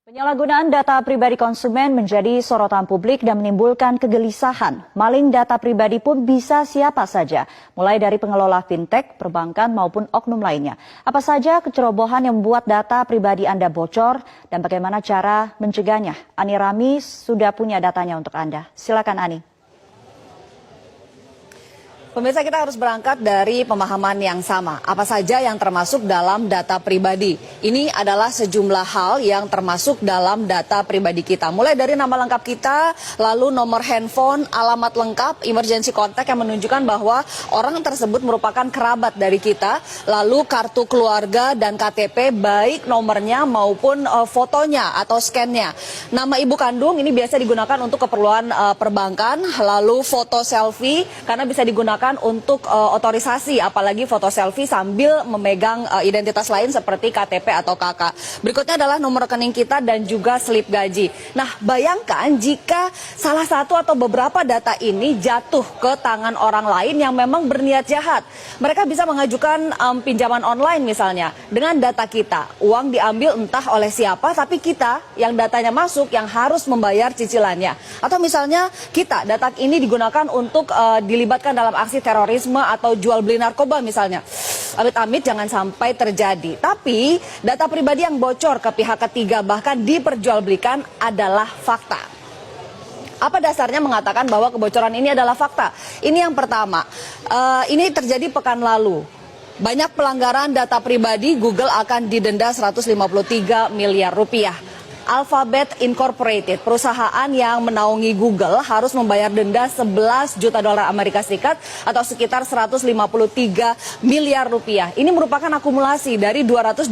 Penyalahgunaan data pribadi konsumen menjadi sorotan publik dan menimbulkan kegelisahan. Maling data pribadi pun bisa siapa saja, mulai dari pengelola fintech, perbankan maupun oknum lainnya. Apa saja kecerobohan yang membuat data pribadi Anda bocor dan bagaimana cara mencegahnya? Ani Rami sudah punya datanya untuk Anda. Silakan Ani. Pemirsa, kita harus berangkat dari pemahaman yang sama. Apa saja yang termasuk dalam data pribadi? Ini adalah sejumlah hal yang termasuk dalam data pribadi kita. Mulai dari nama lengkap kita, lalu nomor handphone, alamat lengkap, emergency contact yang menunjukkan bahwa orang tersebut merupakan kerabat dari kita, lalu kartu keluarga dan KTP, baik nomornya maupun fotonya atau scan-nya. Nama ibu kandung ini biasa digunakan untuk keperluan perbankan, lalu foto selfie karena bisa digunakan untuk otorisasi, apalagi foto selfie sambil memegang identitas lain seperti KTP atau KK. Berikutnya adalah nomor rekening kita dan juga slip gaji. Nah, bayangkan jika salah satu atau beberapa data ini jatuh ke tangan orang lain yang memang berniat jahat. Mereka bisa mengajukan pinjaman online misalnya dengan data kita. Uang diambil entah oleh siapa, tapi kita yang datanya masuk yang harus membayar cicilannya. Atau misalnya kita, data ini digunakan untuk dilibatkan dalam aksi terorisme atau jual beli narkoba misalnya. Amit-amit jangan sampai terjadi. Tapi data pribadi yang bocor ke pihak ketiga bahkan diperjualbelikan adalah fakta. Apa dasarnya mengatakan bahwa kebocoran ini adalah fakta? Ini yang pertama, ini terjadi pekan lalu. Banyak pelanggaran data pribadi, Google akan didenda 153 miliar rupiah. Alphabet Incorporated, perusahaan yang menaungi Google, harus membayar denda 11 juta dolar Amerika Serikat atau sekitar 153 miliar rupiah. Ini merupakan akumulasi dari 227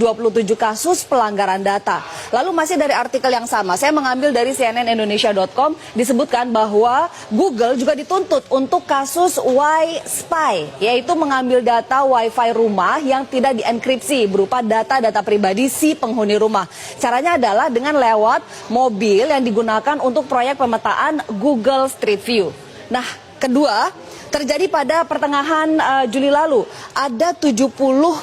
kasus pelanggaran data. Lalu masih dari artikel yang sama, saya mengambil dari cnnindonesia.com, disebutkan bahwa Google juga dituntut untuk kasus Y-Spy, yaitu mengambil data Wi-Fi rumah yang tidak dienkripsi berupa data-data pribadi si penghuni rumah. Caranya adalah dengan lewat mobil yang digunakan untuk proyek pemetaan Google Street View. Nah, kedua, terjadi pada pertengahan Juli lalu. Ada 70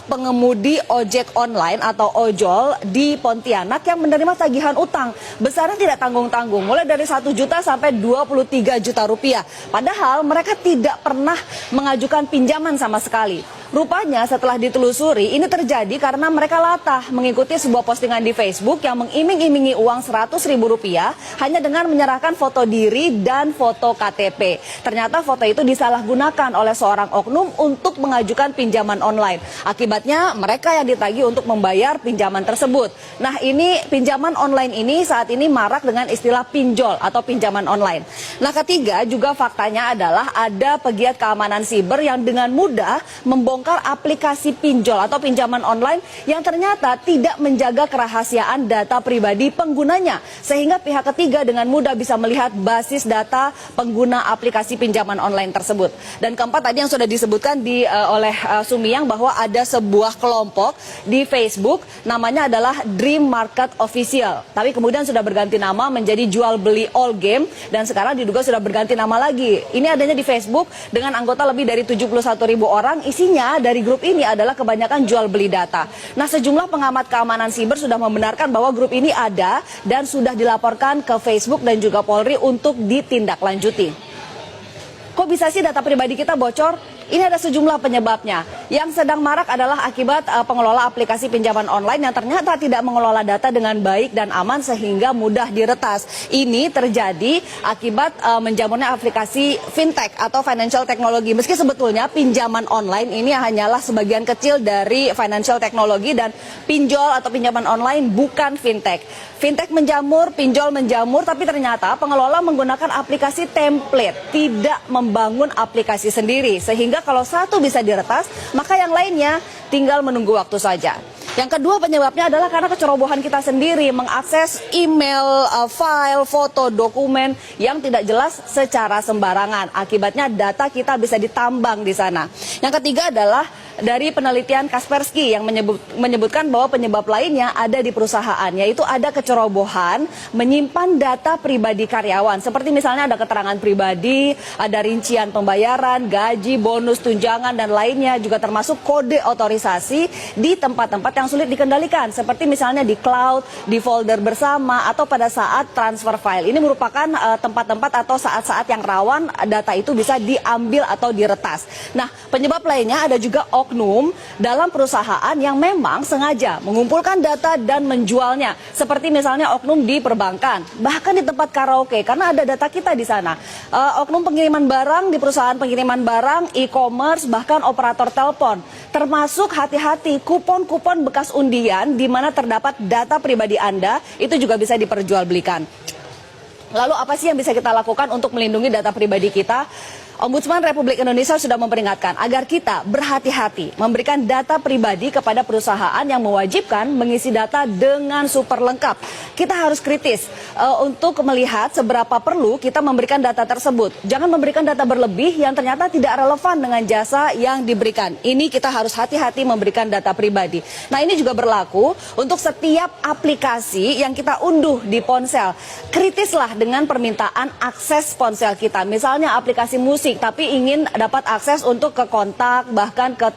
pengemudi ojek online atau ojol di Pontianak yang menerima tagihan utang. Besarnya tidak tanggung-tanggung, mulai dari 1 juta sampai 23 juta rupiah. Padahal mereka tidak pernah mengajukan pinjaman sama sekali. Rupanya setelah ditelusuri, ini terjadi karena mereka latah mengikuti sebuah postingan di Facebook yang mengiming-imingi uang 100 ribu rupiah hanya dengan menyerahkan foto diri dan foto KTP. Ternyata foto itu disalahgunakan oleh seorang oknum untuk mengajukan pinjaman online. Akibatnya mereka yang ditagih untuk membayar pinjaman tersebut. Nah, ini pinjaman online ini saat ini marak dengan istilah pinjol atau pinjaman online. Nah, ketiga juga faktanya adalah ada pegiat keamanan siber yang dengan mudah membongkar aplikasi pinjol atau pinjaman online yang ternyata tidak menjaga kerahasiaan data pribadi penggunanya, sehingga pihak ketiga dengan mudah bisa melihat basis data pengguna aplikasi pinjaman online tersebut. Dan keempat tadi yang sudah disebutkan oleh Sumiyang bahwa ada sebuah kelompok di Facebook namanya adalah Dream Market Official, tapi kemudian sudah berganti nama menjadi Jual Beli All Game dan sekarang diduga sudah berganti nama lagi. Ini adanya di Facebook dengan anggota lebih dari 71.000 orang. Isinya dari grup ini adalah kebanyakan jual beli data. Nah, sejumlah pengamat keamanan siber sudah membenarkan bahwa grup ini ada dan sudah dilaporkan ke Facebook dan juga Polri untuk ditindaklanjuti. Kok bisa sih data pribadi kita bocor? Ini ada sejumlah penyebabnya. Yang sedang marak adalah akibat pengelola aplikasi pinjaman online yang ternyata tidak mengelola data dengan baik dan aman sehingga mudah diretas. Ini terjadi akibat menjamurnya aplikasi fintech atau financial technology. Meski sebetulnya pinjaman online ini hanyalah sebagian kecil dari financial technology dan pinjol atau pinjaman online bukan fintech. Fintech menjamur, pinjol menjamur, tapi ternyata pengelola menggunakan aplikasi template, tidak membangun aplikasi sendiri. Sehingga kalau satu bisa diretas, maka yang lainnya tinggal menunggu waktu saja. Yang kedua penyebabnya adalah karena kecerobohan kita sendiri mengakses email, file, foto, dokumen yang tidak jelas secara sembarangan. Akibatnya data kita bisa ditambang di sana. Yang ketiga adalah dari penelitian Kaspersky yang menyebutkan bahwa penyebab lainnya ada di perusahaan, yaitu ada kecerobohan menyimpan data pribadi karyawan. Seperti misalnya ada keterangan pribadi, ada rincian pembayaran, gaji, bonus, tunjangan, dan lainnya, juga termasuk kode otorisasi di tempat-tempat yang sulit dikendalikan. Seperti misalnya di cloud, di folder bersama, atau pada saat transfer file. Ini merupakan tempat-tempat atau saat-saat yang rawan data itu bisa diambil atau diretas. Nah, penyebab lainnya ada juga oknum dalam perusahaan yang memang sengaja mengumpulkan data dan menjualnya. Seperti misalnya oknum di perbankan, bahkan di tempat karaoke, karena ada data kita di sana. Oknum pengiriman barang di perusahaan pengiriman barang, e-commerce, bahkan operator telepon. Termasuk hati-hati kupon-kupon bekas undian di mana terdapat data pribadi Anda, itu juga bisa diperjualbelikan. Lalu apa sih yang bisa kita lakukan untuk melindungi data pribadi kita? Ombudsman Republik Indonesia sudah memperingatkan agar kita berhati-hati memberikan data pribadi kepada perusahaan yang mewajibkan mengisi data dengan super lengkap. Kita harus kritis untuk melihat seberapa perlu kita memberikan data tersebut. Jangan memberikan data berlebih yang ternyata tidak relevan dengan jasa yang diberikan. Ini kita harus hati-hati memberikan data pribadi. Nah, ini juga berlaku untuk setiap aplikasi yang kita unduh di ponsel. Kritislah dengan permintaan akses ponsel kita. Misalnya aplikasi musik, tapi ingin dapat akses untuk ke kontak, bahkan ke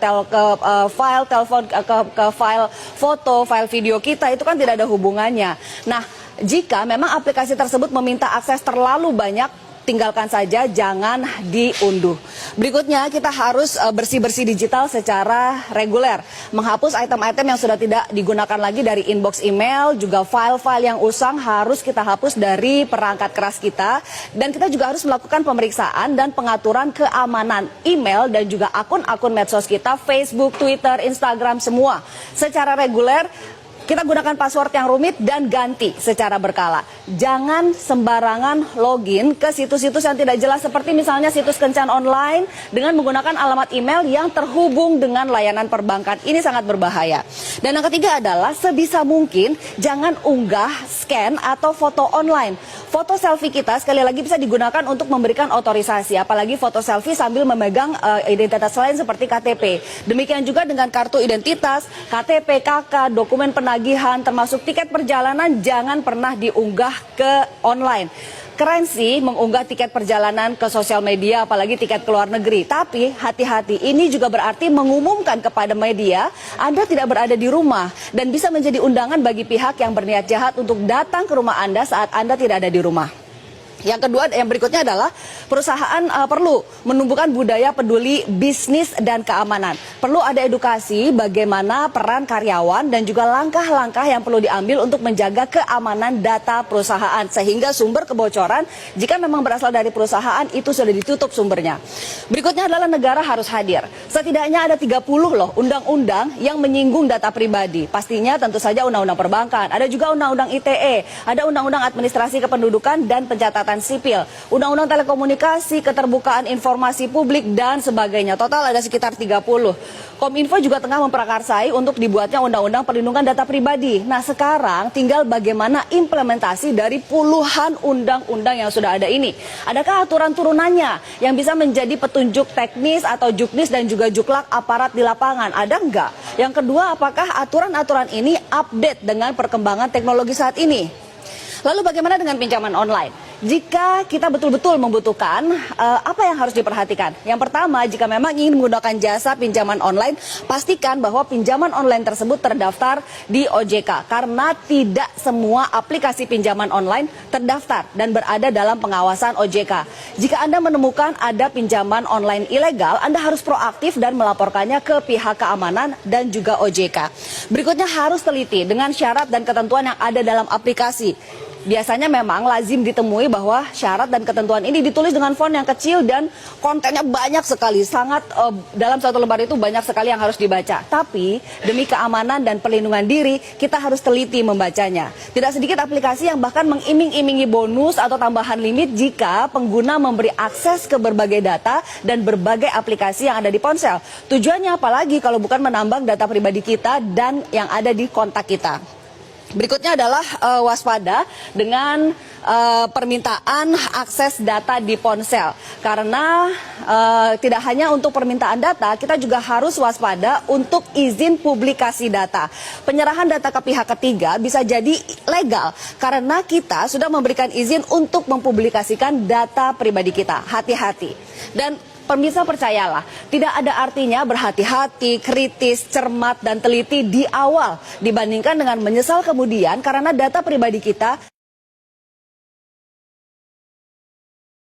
file telepon, ke file foto, file video kita, itu kan tidak ada hubungannya. Nah, jika memang aplikasi tersebut meminta akses terlalu banyak, tinggalkan saja, jangan diunduh. Berikutnya, kita harus bersih-bersih digital secara reguler. Menghapus item-item yang sudah tidak digunakan lagi dari inbox email, juga file-file yang usang harus kita hapus dari perangkat keras kita. Dan kita juga harus melakukan pemeriksaan dan pengaturan keamanan email dan juga akun-akun medsos kita, Facebook, Twitter, Instagram, semua secara reguler. Kita gunakan password yang rumit dan ganti secara berkala. Jangan sembarangan login ke situs-situs yang tidak jelas, seperti misalnya situs kencan online dengan menggunakan alamat email yang terhubung dengan layanan perbankan. Ini sangat berbahaya. Dan yang ketiga adalah sebisa mungkin jangan unggah, scan, atau foto online. Foto selfie kita sekali lagi bisa digunakan untuk memberikan otorisasi, apalagi foto selfie sambil memegang identitas lain seperti KTP. Demikian juga dengan kartu identitas, KTP, KK, dokumen penagihan, termasuk tiket perjalanan, jangan pernah diunggah ke online. Keren sih mengunggah tiket perjalanan ke sosial media, apalagi tiket ke luar negeri. Tapi hati-hati, ini juga berarti mengumumkan kepada media Anda tidak berada di rumah dan bisa menjadi undangan bagi pihak yang berniat jahat untuk datang ke rumah Anda saat Anda tidak ada di rumah. Yang kedua, yang berikutnya adalah perusahaan perlu menumbuhkan budaya peduli bisnis dan keamanan. Perlu ada edukasi bagaimana peran karyawan dan juga langkah-langkah yang perlu diambil untuk menjaga keamanan data perusahaan. Sehingga sumber kebocoran, jika memang berasal dari perusahaan, itu sudah ditutup sumbernya. Berikutnya adalah negara harus hadir. Setidaknya ada 30 loh undang-undang yang menyinggung data pribadi. Pastinya tentu saja undang-undang perbankan, ada juga undang-undang ITE, ada undang-undang administrasi kependudukan dan pencatatan sipil, undang-undang telekomunikasi, keterbukaan informasi publik, dan sebagainya. Total ada sekitar 30. Kominfo juga tengah memprakarsai untuk dibuatnya undang-undang perlindungan data pribadi. Nah, sekarang tinggal bagaimana implementasi dari puluhan undang-undang yang sudah ada ini. Adakah aturan turunannya yang bisa menjadi petunjuk teknis atau juknis dan juga juklak aparat di lapangan? Ada enggak? Yang kedua, apakah aturan-aturan ini update dengan perkembangan teknologi saat ini? Lalu bagaimana dengan pinjaman online? Jika kita betul-betul membutuhkan, apa yang harus diperhatikan? Yang pertama, jika memang ingin menggunakan jasa pinjaman online, pastikan bahwa pinjaman online tersebut terdaftar di OJK. Karena tidak semua aplikasi pinjaman online terdaftar dan berada dalam pengawasan OJK. Jika Anda menemukan ada pinjaman online ilegal, Anda harus proaktif dan melaporkannya ke pihak keamanan dan juga OJK. Berikutnya, harus teliti dengan syarat dan ketentuan yang ada dalam aplikasi. Biasanya memang lazim ditemui bahwa syarat dan ketentuan ini ditulis dengan font yang kecil dan kontennya banyak sekali. Dalam satu lembar itu banyak sekali yang harus dibaca. Tapi demi keamanan dan perlindungan diri, kita harus teliti membacanya. Tidak sedikit aplikasi yang bahkan mengiming-imingi bonus atau tambahan limit jika pengguna memberi akses ke berbagai data dan berbagai aplikasi yang ada di ponsel. Tujuannya apalagi kalau bukan menambang data pribadi kita dan yang ada di kontak kita. Berikutnya adalah waspada dengan permintaan akses data di ponsel. Karena tidak hanya untuk permintaan data, kita juga harus waspada untuk izin publikasi data. Penyerahan data ke pihak ketiga bisa jadi legal karena kita sudah memberikan izin untuk mempublikasikan data pribadi kita. Hati-hati. Dan pemirsa percayalah, tidak ada artinya berhati-hati, kritis, cermat, dan teliti di awal dibandingkan dengan menyesal kemudian karena data pribadi kita